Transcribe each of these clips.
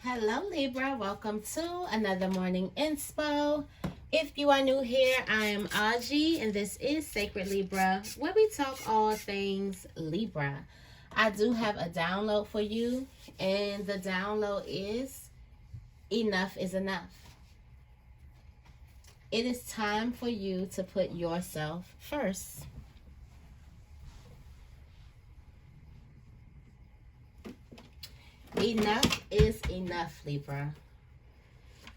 Hello Libra, welcome to another morning inspo. If you are new here, I am Auji and this is Sacred Libra, where we talk all things Libra. I do have a download for you, and the download is enough is enough. It is time for you to put yourself first. Enough is enough, Libra.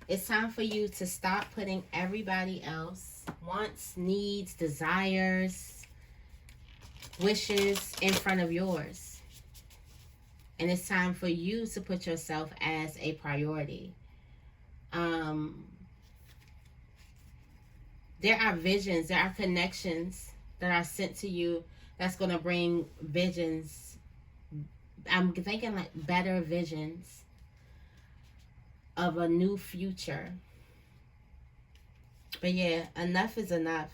It's time for you to stop putting everybody else wants, needs, desires, wishes in front of yours. And it's time for you to put yourself as a priority. There are visions, there are connections that are sent to you that's going to bring visions. I'm thinking like better visions of a new future. But yeah, enough is enough.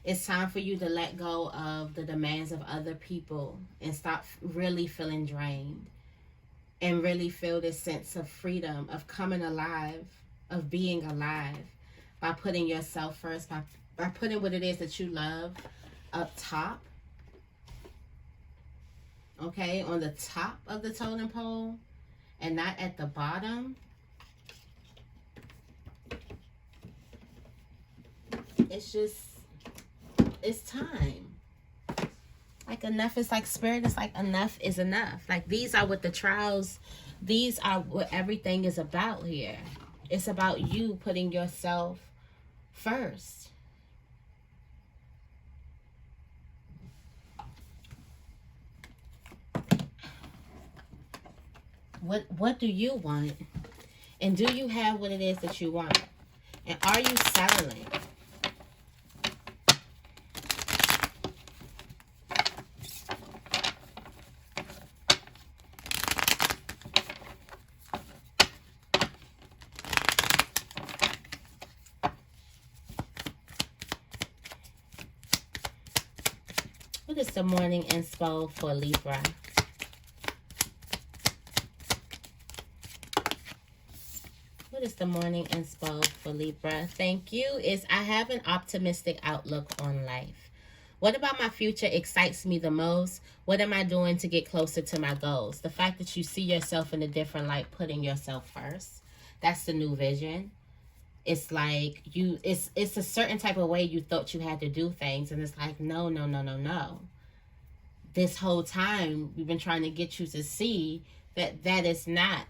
It's time for you to let go of the demands of other people and stop really feeling drained and really feel this sense of freedom, of coming alive, of being alive by putting yourself first, by putting what it is that you love up top. Okay, on the top of the totem pole and not at the bottom. It's time. Like enough is like spirit is like enough is enough. Like these are what the trials, these are what everything is about here. It's about you putting yourself first. What do you want? And do you have what it is that you want? And are you settling? What is the morning inspo for Libra? What is the morning inspo for Libra? Thank you. I have an optimistic outlook on life. What about my future excites me the most? What am I doing to get closer to my goals? The fact that you see yourself in a different light, putting yourself first. That's the new vision. It's like it's a certain type of way you thought you had to do things, and it's like no. This whole time we've been trying to get you to see that that is not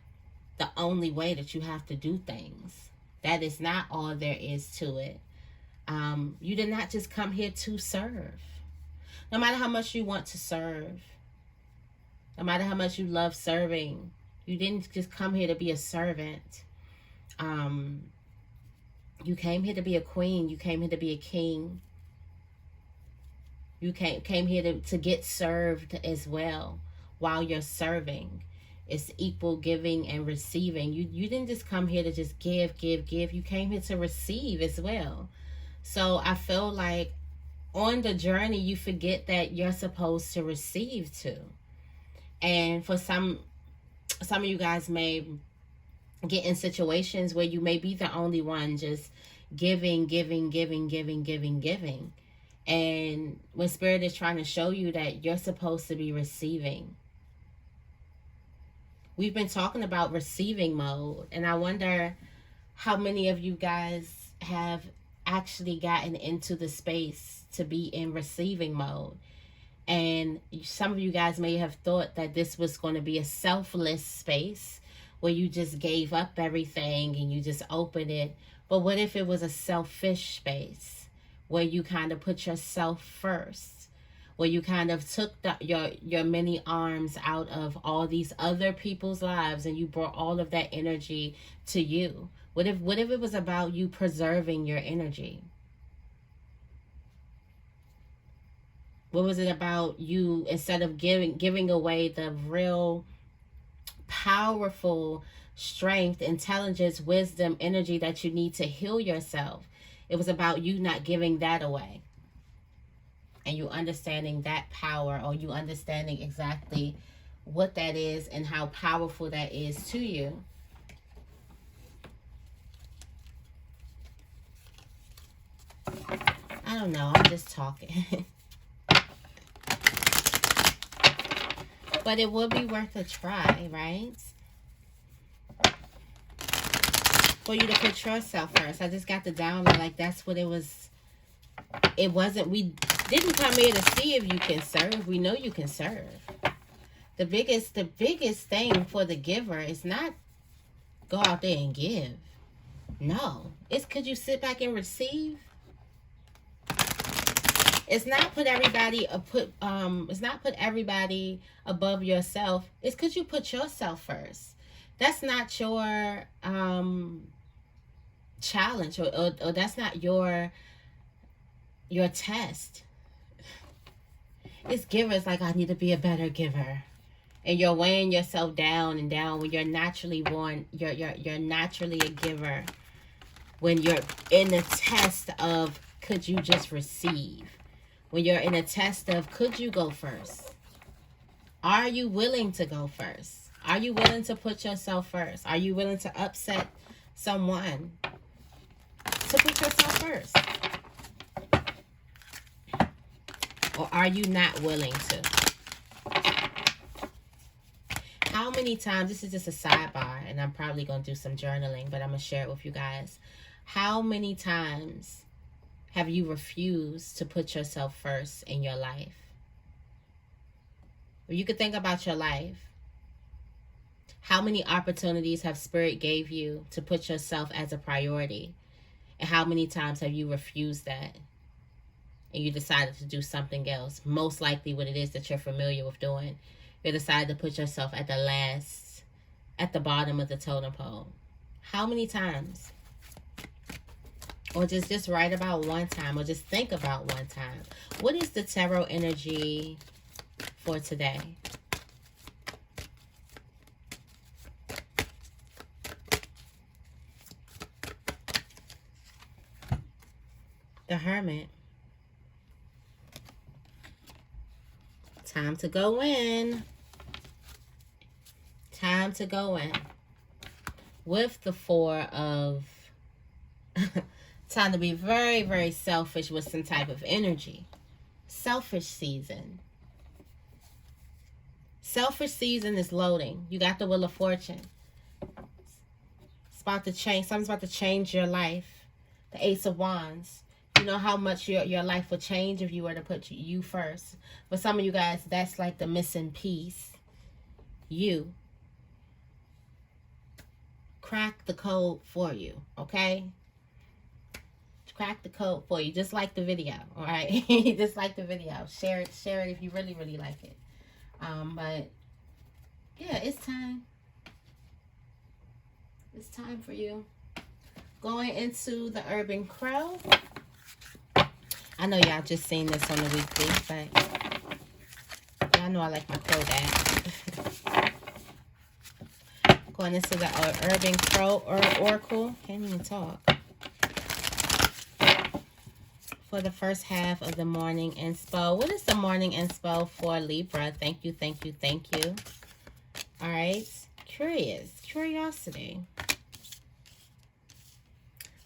the only way that you have to do things. That is not all there is to it. You did not just come here to serve. No matter how much you want to serve, no matter how much you love serving, you didn't just come here to be a servant. You came here to be a queen. You came here to be a king. You came here to get served as well while you're serving. It's equal giving and receiving. You didn't just come here to just give. You came here to receive as well. So I feel like on the journey, you forget that you're supposed to receive too. And for some of you guys may get in situations where you may be the only one just giving. And when Spirit is trying to show you that you're supposed to be receiving. We've been talking about receiving mode, and I wonder how many of you guys have actually gotten into the space to be in receiving mode. And some of you guys may have thought that this was going to be a selfless space where you just gave up everything and you just opened it. But what if it was a selfish space where you kind of put yourself first? Where you kind of took your many arms out of all these other people's lives and you brought all of that energy to you? What if it was about you preserving your energy? What was it about you, instead of giving away the real powerful strength, intelligence, wisdom, energy that you need to heal yourself? It was about you not giving that away. And you understanding that power, or you understanding exactly what that is and how powerful that is to you. I don't know, I'm just talking. But it would be worth a try, right? For you to put yourself first. I just got the download, like that's what it was. It wasn't, we didn't come here to see if you can serve. We know you can serve. The biggest thing for the giver is not go out there and give. No. It's could you sit back and receive? It's not put everybody it's not put everybody above yourself. It's because you put yourself first. That's not your challenge, or that's not your test. It's givers like, I need to be a better giver. And you're weighing yourself down and down when you're naturally born. You're naturally a giver. When you're in the test of could you just receive? When you're in a test of could you go first? Are you willing to go first? Are you willing to put yourself first? Are you willing to upset someone to put yourself first? Or are you not willing to? How many times, this is just a sidebar, and I'm probably going to do some journaling, but I'm going to share it with you guys. How many times have you refused to put yourself first in your life? Well, you could think about your life. How many opportunities have Spirit gave you to put yourself as a priority? And how many times have you refused that? And you decided to do something else. Most likely what it is that you're familiar with doing. You decided to put yourself at the bottom of the totem pole. How many times? Or just write about one time, or just think about one time. What is the tarot energy for today? The Hermit. Time to go in. Time to go in. With the Four of... time to be very, very selfish with some type of energy. Selfish season. Selfish season is loading. You got the Wheel of Fortune. It's about to change. Something's about to change your life. The Ace of Wands. You know how much your life would change if you were to put you first. For some of you guys, that's like the missing piece. You. Crack the code for you, okay? Crack the code for you, just like the video, all right? Just like the video. Share it if you really, really like it. But yeah, it's time. It's time for you. Going into the Urban Crow. I know y'all just seen this on the weekly, but y'all know I like my crow dad. Going into the Urban Crow Oracle. Can't even talk. For the first half of the morning inspo. What is the morning inspo for Libra? Thank you, thank you, thank you. All right. Curiosity.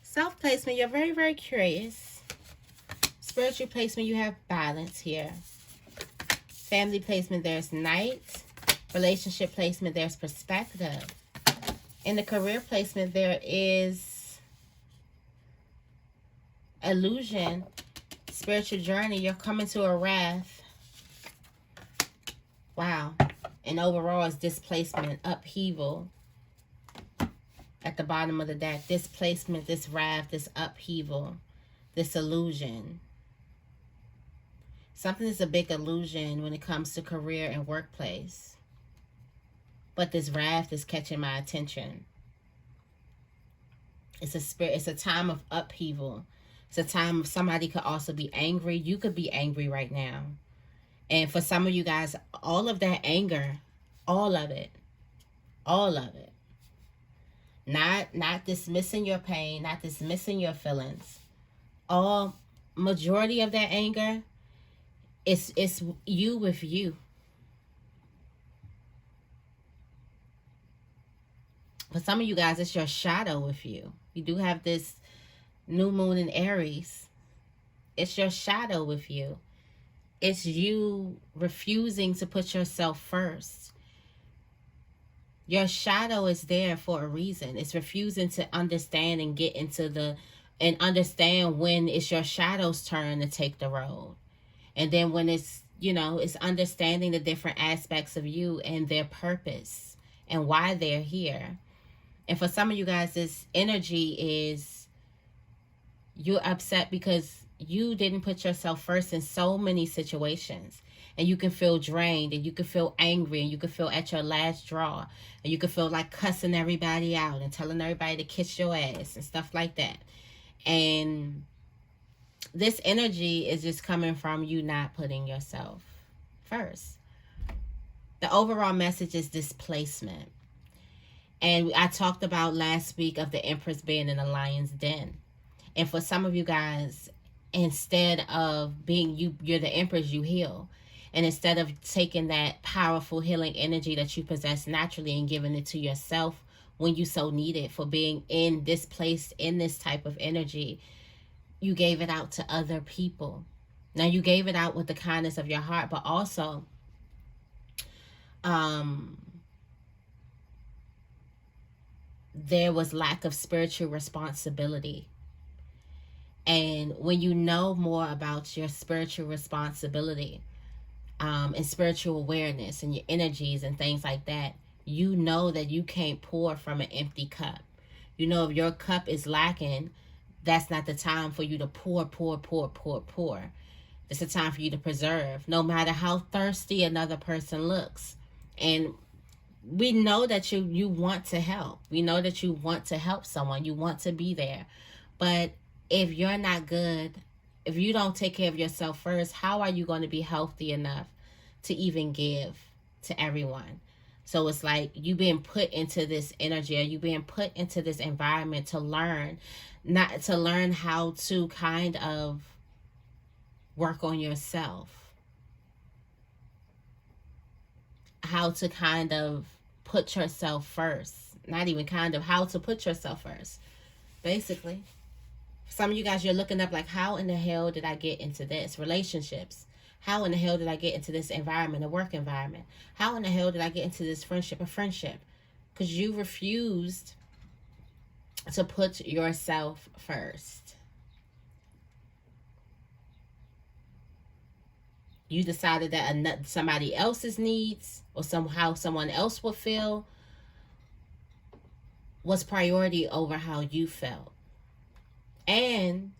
Self-placement, you're very, very curious. Spiritual placement, you have balance here. Family placement, there's Knight. Relationship placement, there's perspective. In the career placement, there is illusion. Spiritual journey, you're coming to a wrath. Wow. And overall is displacement, upheaval. At the bottom of the deck, displacement, this wrath, this upheaval, this illusion. Something is a big illusion when it comes to career and workplace. But this wrath is catching my attention. It's a time of upheaval. It's a time somebody could also be angry. You could be angry right now. And for some of you guys, all of that anger, all of it. Not dismissing your pain, not dismissing your feelings. Majority of that anger, it's you with you. For some of you guys, it's your shadow with you. You do have this new moon in Aries. It's your shadow with you. It's you refusing to put yourself first. Your shadow is there for a reason. It's refusing to understand and get into and understand when it's your shadow's turn to take the road. And then when it's, it's understanding the different aspects of you and their purpose and why they're here. And for some of you guys, this energy is you're upset because you didn't put yourself first in so many situations. And you can feel drained, and you can feel angry, and you can feel at your last draw, and you can feel like cussing everybody out and telling everybody to kiss your ass and stuff like that. And this energy is just coming from you not putting yourself first. The overall message is displacement. And I talked about last week of the Empress being in the lion's den. And for some of you guys, instead of being you're the Empress, you heal. And instead of taking that powerful healing energy that you possess naturally and giving it to yourself when you so need it, for being in this place, in this type of energy, you gave it out to other people. Now, you gave it out with the kindness of your heart, but also there was lack of spiritual responsibility. And when you know more about your spiritual responsibility, and spiritual awareness and your energies and things like that, you know that you can't pour from an empty cup. You know, if your cup is lacking, that's not the time for you to pour. It's a time for you to preserve, no matter how thirsty another person looks. And we know that you want to help. We know that you want to help someone. You want to be there. But if you're not good, if you don't take care of yourself first, how are you going to be healthy enough to even give to everyone? So it's like you being put into this energy, or you being put into this environment to learn, not to learn how to kind of work on yourself, how to kind of put yourself first, not even kind of, how to put yourself first, basically. Some of you guys, you're looking up like, how in the hell did I get into this? Relationships. How in the hell did I get into this environment, a work environment? How in the hell did I get into this friendship, a friendship? Because you refused to put yourself first. You decided that somebody else's needs, or somehow someone else would feel, was priority over how you felt. And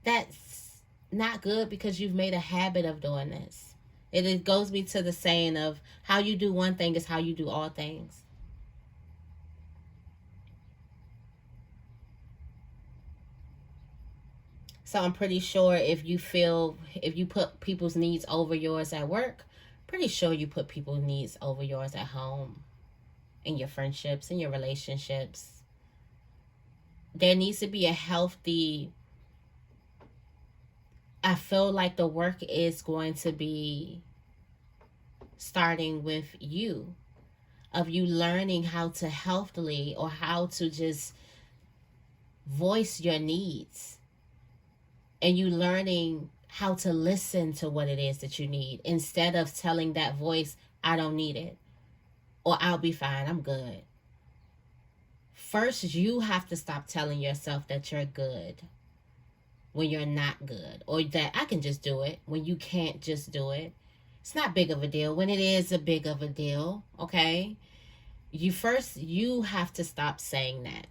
that's not good, because you've made a habit of doing this. It goes me to the saying of, how you do one thing is how you do all things. So I'm pretty sure if you put people's needs over yours at work, pretty sure you put people's needs over yours at home, in your friendships, in your relationships. There needs to be a healthy, I feel like the work is going to be starting with you, of you learning how to healthily, or how to just voice your needs, and you learning how to listen to what it is that you need, instead of telling that voice, I don't need it, or I'll be fine, I'm good. First, you have to stop telling yourself that you're good when you're not good, or that I can just do it when you can't just do it. It's not big of a deal when it is a big of a deal, okay? You have to stop saying that.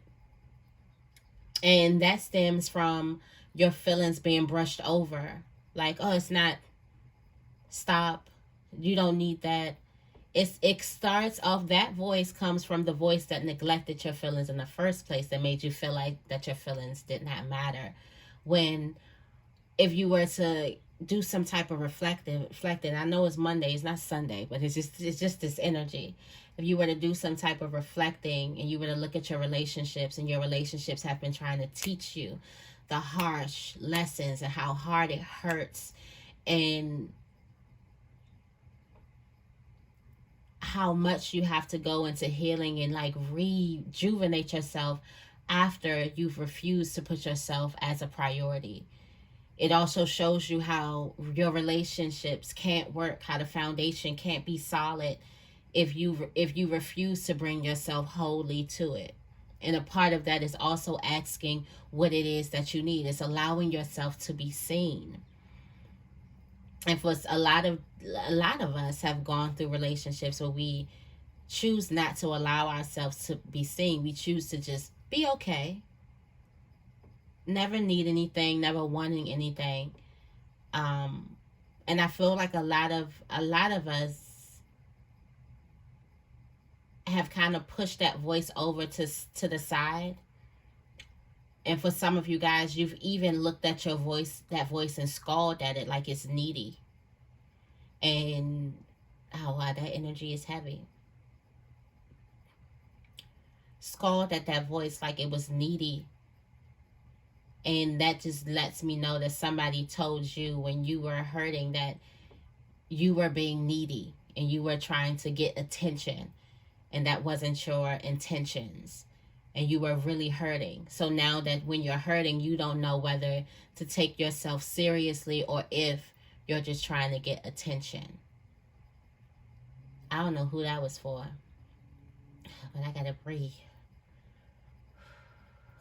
And that stems from your feelings being brushed over. Like, oh, it's not, stop, you don't need that. It starts off, that voice comes from the voice that neglected your feelings in the first place, that made you feel like that your feelings did not matter. When, if you were to do some type of reflecting, I know it's Monday, it's not Sunday, but it's just this energy. If you were to do some type of reflecting, and you were to look at your relationships, and your relationships have been trying to teach you the harsh lessons and how hard it hurts, and how much you have to go into healing and like rejuvenate yourself after you've refused to put yourself as a priority. It also shows you how your relationships can't work, how the foundation can't be solid if you refuse to bring yourself wholly to it. And a part of that is also asking what it is that you need. It's allowing yourself to be seen. And for a lot of us have gone through relationships where we choose not to allow ourselves to be seen. We choose to just be okay, never need anything, never wanting anything. And I feel like a lot of us have kind of pushed that voice over to the side. And for some of you guys, you've even looked at that voice, and scolded at it like it's needy. And oh wow, that energy is heavy. Scolded at that voice like it was needy. And that just lets me know that somebody told you when you were hurting that you were being needy and you were trying to get attention, and that wasn't your intentions, and you were really hurting. So now that when you're hurting, you don't know whether to take yourself seriously or if you're just trying to get attention. I don't know who that was for, but I gotta breathe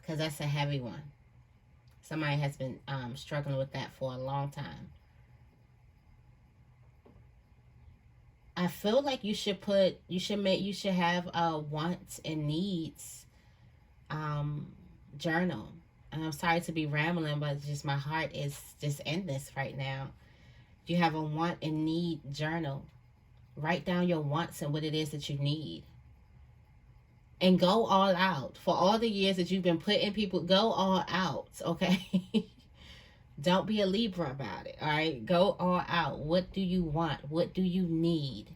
because that's a heavy one. Somebody has been struggling with that for a long time. I feel like you should have a wants and needs journal. And I'm sorry to be rambling, but just my heart is just in this right now. You have a want and need journal. Write down your wants and what it is that you need. And go all out. For all the years that you've been putting people, go all out, okay? Don't be a Libra about it, all right? Go all out. What do you want? What do you need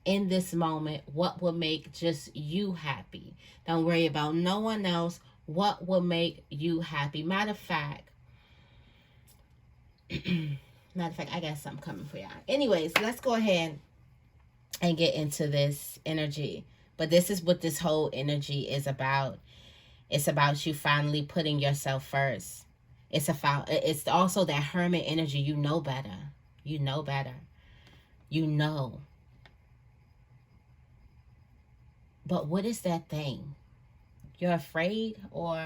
in this moment? What will make just you happy? Don't worry about no one else. What will make you happy? Matter of fact, I got something coming for y'all. Anyways, let's go ahead and get into this energy. But this is what this whole energy is about. It's about you finally putting yourself first. It's also that hermit energy. You know better. You know better. You know. But what is that thing? You're afraid, or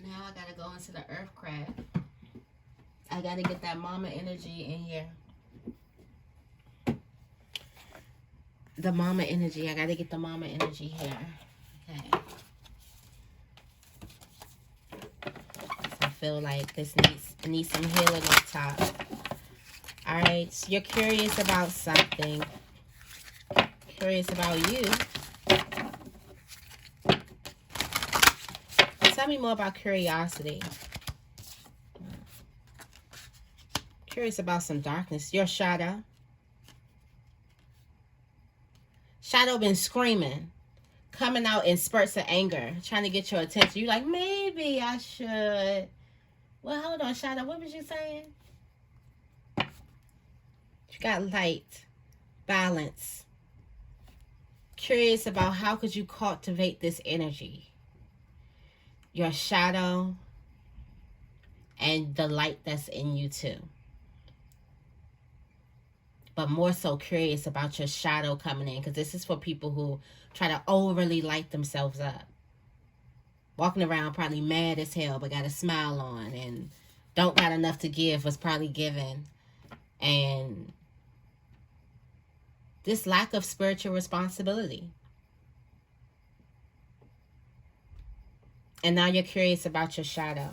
now I gotta go into the earth crab. I gotta get that mama energy in here. The mama energy. I gotta get the mama energy here. Okay. I feel like this needs some healing on top. Alright, so you're curious about something. Curious about you. Tell me more about curiosity. Curious about some darkness. Your shadow. Shadow been screaming. Coming out in spurts of anger. Trying to get your attention. You're like, maybe I should. Well, hold on, Shadow. What was you saying? You got light. Balance. Curious about how could you cultivate this energy. Your shadow. And the light that's in you too. But more so curious about your shadow coming in. Because this is for people who try to overly light themselves up. Walking around probably mad as hell, but got a smile on. And don't got enough to give, was probably given. And this lack of spiritual responsibility. And now you're curious about your shadow.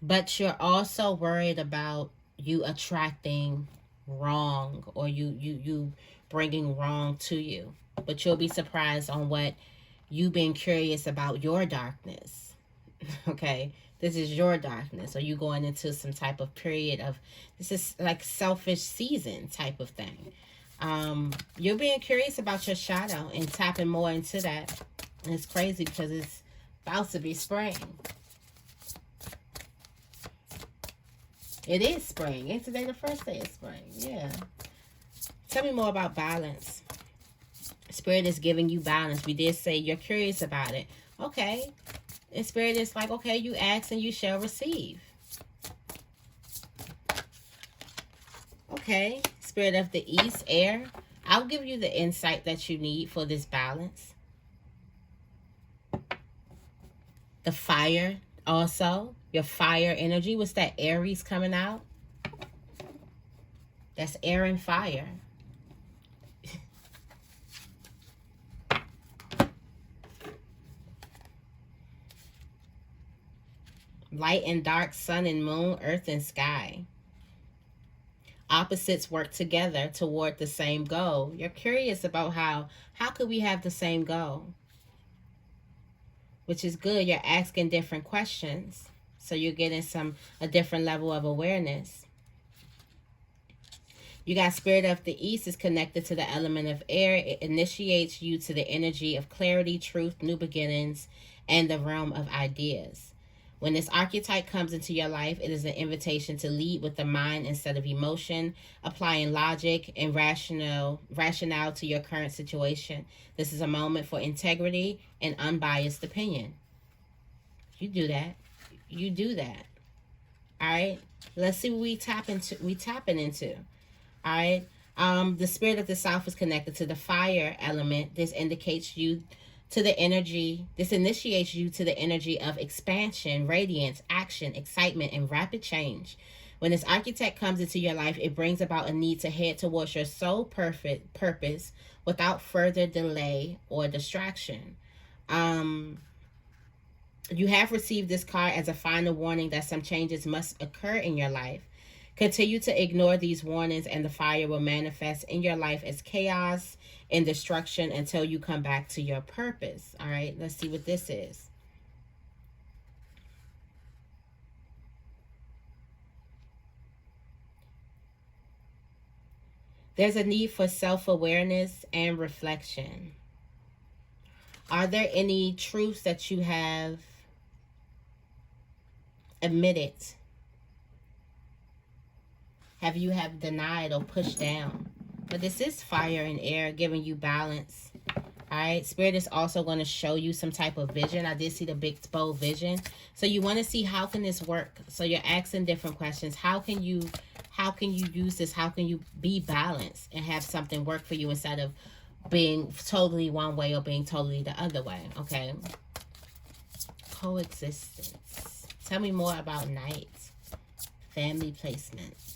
But you're also worried about you attracting wrong, or you bringing wrong to you. But you'll be surprised on what you being curious about your darkness. Okay, this is your darkness. Or you going into some type of period of, this is like selfish season type of thing. You're being curious about your shadow and tapping more into that. And it's crazy because it's about to be spring. It is spring. Ain't today the first day of spring? Yeah. Tell me more about balance. Spirit is giving you balance. We did say you're curious about it. Okay. And Spirit is like, okay, you ask and you shall receive. Okay. Spirit of the East, air. I'll give you the insight that you need for this balance. The fire also. Your fire energy. What's that? Aries coming out. That's air and fire. Light and dark, sun and moon, earth and sky. Opposites work together toward the same goal. You're curious about how could we have the same goal? Which is good. You're asking different questions. So you're getting a different level of awareness. You got Spirit of the East is connected to the element of air. It initiates you to the energy of clarity, truth, new beginnings, and the realm of ideas. When this archetype comes into your life, it is an invitation to lead with the mind instead of emotion, applying logic and rationale to your current situation. This is a moment for integrity and unbiased opinion. You do that. You do that. All right. Let's see what we tapping into. All right. The Spirit of the South is connected to the fire element. This indicates you to the energy. This initiates you to the energy of expansion, radiance, action, excitement, and rapid change. When this architect comes into your life, it brings about a need to head towards your soul purpose without further delay or distraction. You have received this card as a final warning that some changes must occur in your life. Continue to ignore these warnings and the fire will manifest in your life as chaos and destruction until you come back to your purpose. All right, let's see what this is. There's a need for self-awareness and reflection. Are there any truths that you have admitted? Have you denied or pushed down? But this is fire and air giving you balance. All right. Spirit is also going to show you some type of vision. I did see the big bold vision. So you want to see how can this work? So you're asking different questions. How can you use this? How can you be balanced and have something work for you instead of being totally one way or being totally the other way? Okay. Coexistence. Tell me more about night. Family placements.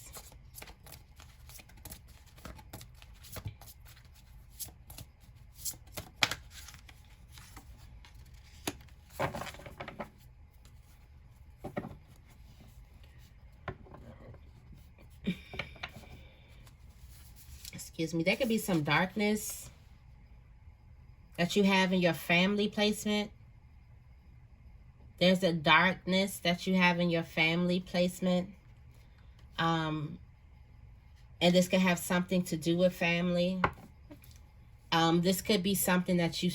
Excuse me. There could be some darkness that you have in your family placement. There's a darkness that you have in your family placement. And this could have something to do with family. This could be something that you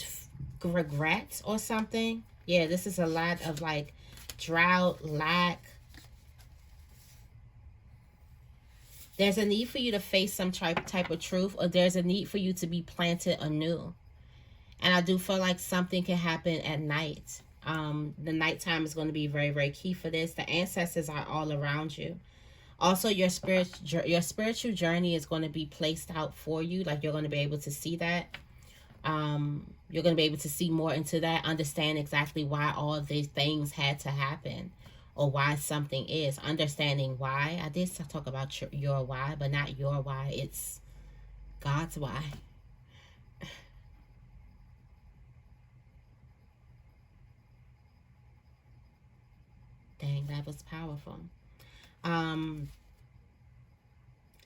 regret or something. Yeah, this is a lot of like drought, lack. There's a need for you to face some type of truth, or there's a need for you to be planted anew. And I do feel like something can happen at night. The nighttime is going to be very, very key for this. The ancestors are all around you. Also, your spiritual journey is going to be placed out for you. Like you're going to be able to see that. You're going to be able to see more into that. Understand exactly why all of these things had to happen. Or why something is. Understanding why. I did talk about your why, but not your why. It's God's why. Dang, that was powerful.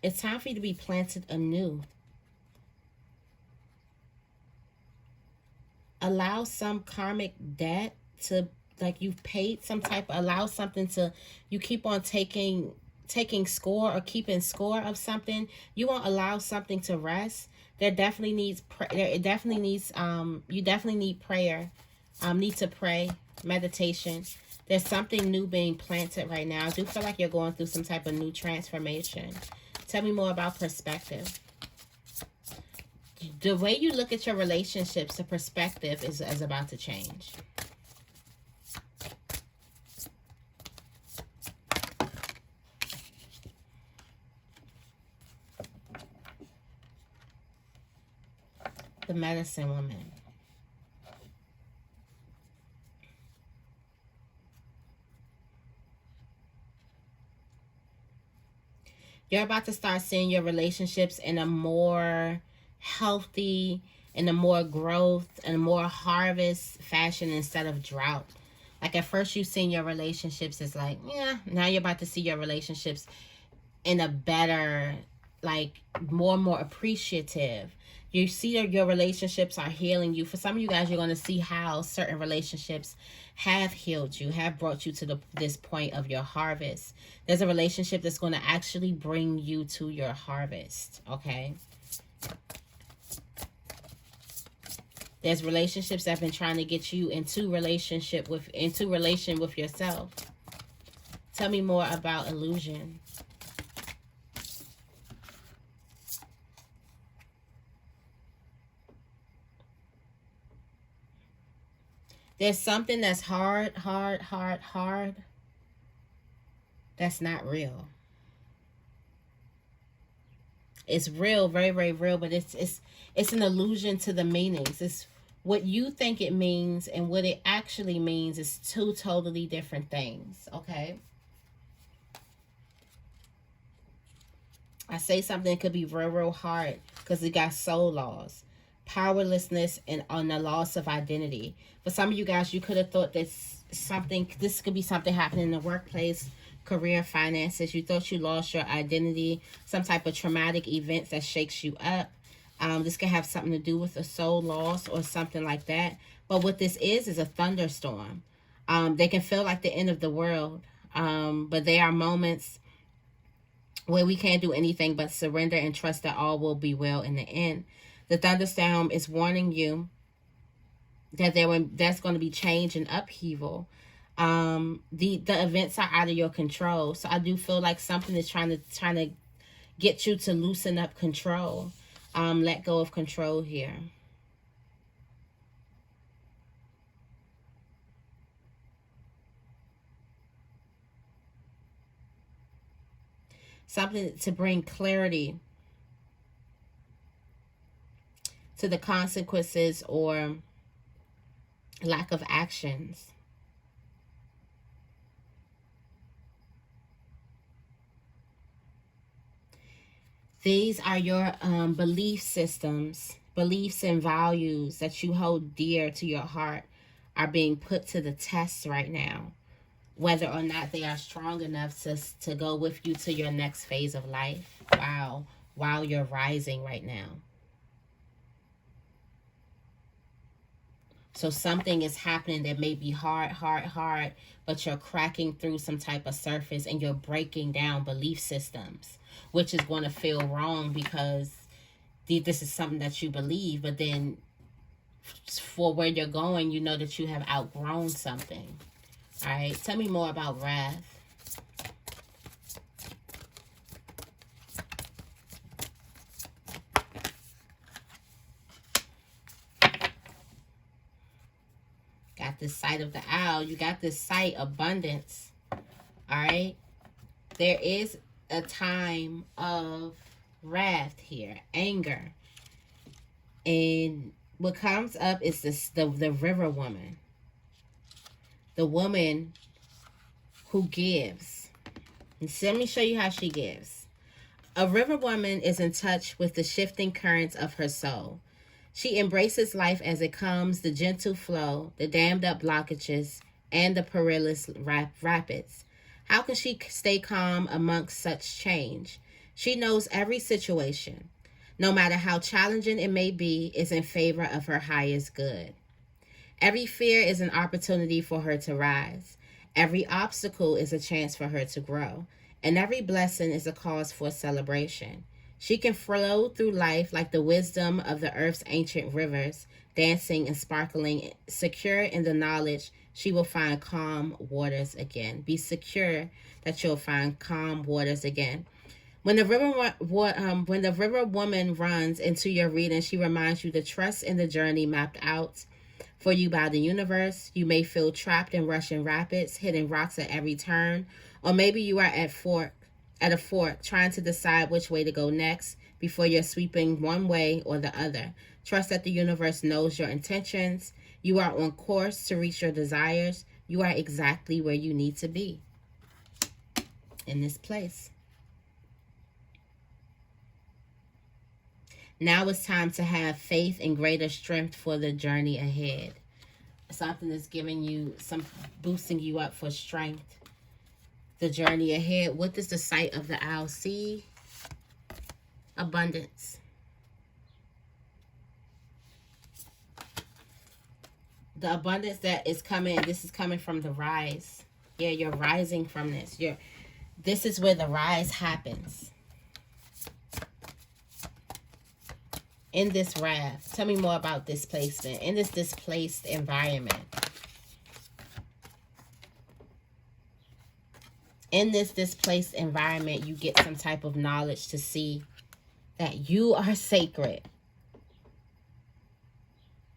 It's time for you to be planted anew. Allow some karmic debt to, like you've paid some type, allow something to, you keep on taking taking score or keeping score of something. You won't allow something to rest. There definitely needs it definitely needs you definitely need prayer. Need to pray, meditation. There's something new being planted right now. I do feel like you're going through some type of new transformation. Tell me more about perspective. The way you look at your relationships, the perspective is about to change. The medicine woman. You're about to start seeing your relationships in a more healthy, in a more growth, and a more harvest fashion instead of drought. Like at first you've seen your relationships as like, yeah, now you're about to see your relationships in a better, like more and more appreciative. You see that your relationships are healing you. For some of you guys, you're going to see how certain relationships have healed you, have brought you to this point of your harvest. There's a relationship that's going to actually bring you to your harvest, okay? There's relationships that have been trying to get you into relation with yourself. Tell me more about illusion. There's something that's hard, that's not real. It's real, very, very real, but it's an illusion to the meanings. It's what you think it means and what it actually means is two totally different things, okay? I say something that could be real, real hard because it got soul loss, powerlessness, and on the loss of identity. For some of you guys, you could have thought that this could be something happening in the workplace, career, finances. You thought you lost your identity, some type of traumatic event that shakes you up. This could have something to do with a soul loss or something like that. But what this is a thunderstorm. They can feel like the end of the world, but there are moments where we can't do anything but surrender and trust that all will be well in the end. The thunderstorm is warning you that that's going to be change and upheaval. The events are out of your control. So I do feel like something is trying to get you to loosen up control. Let go of control here. Something to bring clarity to the consequences or lack of actions. These are your belief systems, beliefs and values that you hold dear to your heart are being put to the test right now. Whether or not they are strong enough to go with you to your next phase of life. Wow. While you're rising right now. So something is happening that may be hard, but you're cracking through some type of surface and you're breaking down belief systems, which is going to feel wrong because this is something that you believe, but then for where you're going, you know that you have outgrown something. All right, tell me more about wrath. Got this sight of the owl. You got this sight, abundance. All right. There is a time of wrath here, anger. And what comes up is the river woman. The woman who gives. And so let me show you how she gives. A river woman is in touch with the shifting currents of her soul. She embraces life as it comes, the gentle flow, the dammed up blockages, and the perilous rapids. How can she stay calm amongst such change? She knows every situation, no matter how challenging it may be, is in favor of her highest good. Every fear is an opportunity for her to rise. Every obstacle is a chance for her to grow. and every blessing is a cause for celebration. She can flow through life like the wisdom of the earth's ancient rivers, dancing and sparkling, secure in the knowledge she will find calm waters again. Be secure that you'll find calm waters again. When the river woman runs into your reading, she reminds you to trust in the journey mapped out for you by the universe. You may feel trapped in rushing rapids, hitting rocks at every turn, or maybe you are at a fork trying to decide which way to go next before you're sweeping one way or the other. Trust that the universe knows your intentions. You are on course to reach your desires. You are exactly where you need to be in this place. Now it's time to have faith and greater strength for the journey ahead. Something that's giving you boosting you up for strength. The journey ahead. What does the sight of the owl see? Abundance. The abundance that is coming, this is coming from the rise. Yeah, you're rising from this. This is where the rise happens. In this wrath. Tell me more about displacement. In this displaced environment. In this displaced environment, you get some type of knowledge to see that you are sacred.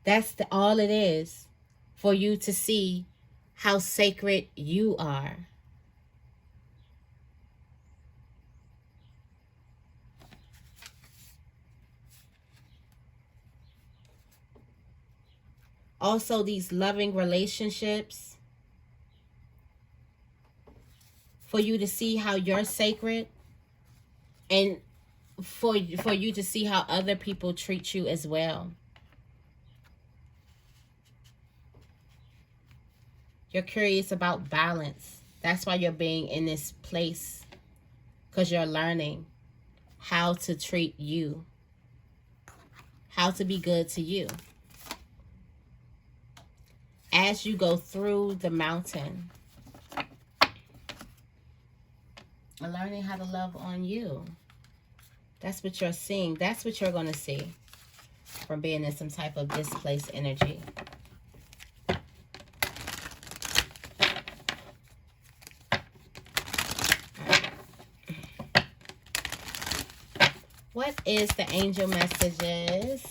That's all it is. For you to see how sacred you are. Also, these loving relationships, for you to see how you're sacred, and for you to see how other people treat you as well. You're curious about balance. That's why you're being in this place, because you're learning how to treat you, how to be good to you. As you go through the mountain, and learning how to love on you. That's what you're seeing. That's what you're going to see from being in some type of displaced energy. What is the angel messages?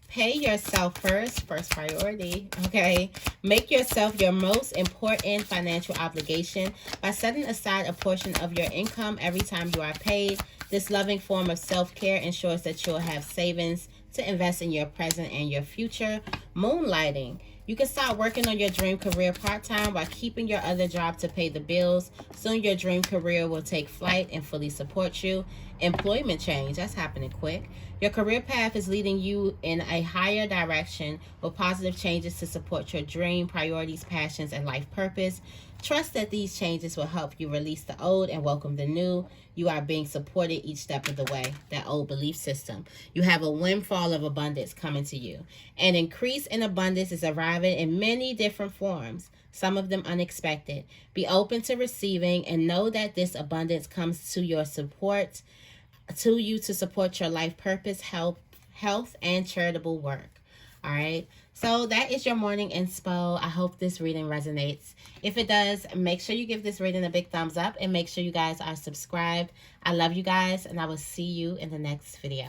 Pay yourself first priority, okay? Make yourself your most important financial obligation by setting aside a portion of your income every time you are paid. This loving form of self-care ensures that you'll have savings to invest in your present and your future. Moonlighting. You can start working on your dream career part-time while keeping your other job to pay the bills. Soon your dream career will take flight and fully support you. Employment change. That's happening quick. Your career path is leading you in a higher direction with positive changes to support your dream, priorities, passions, and life purpose. Trust that these changes will help you release the old and welcome the new. You are being supported each step of the way. That old belief system. You have a windfall of abundance coming to you. An increase in abundance is arriving in many different forms, some of them unexpected. Be open to receiving and know that this abundance comes to your support, to you to support your life purpose, health, and charitable work. All right. So that is your morning inspo. I hope this reading resonates. If it does, make sure you give this reading a big thumbs up and make sure you guys are subscribed. I love you guys, and I will see you in the next video.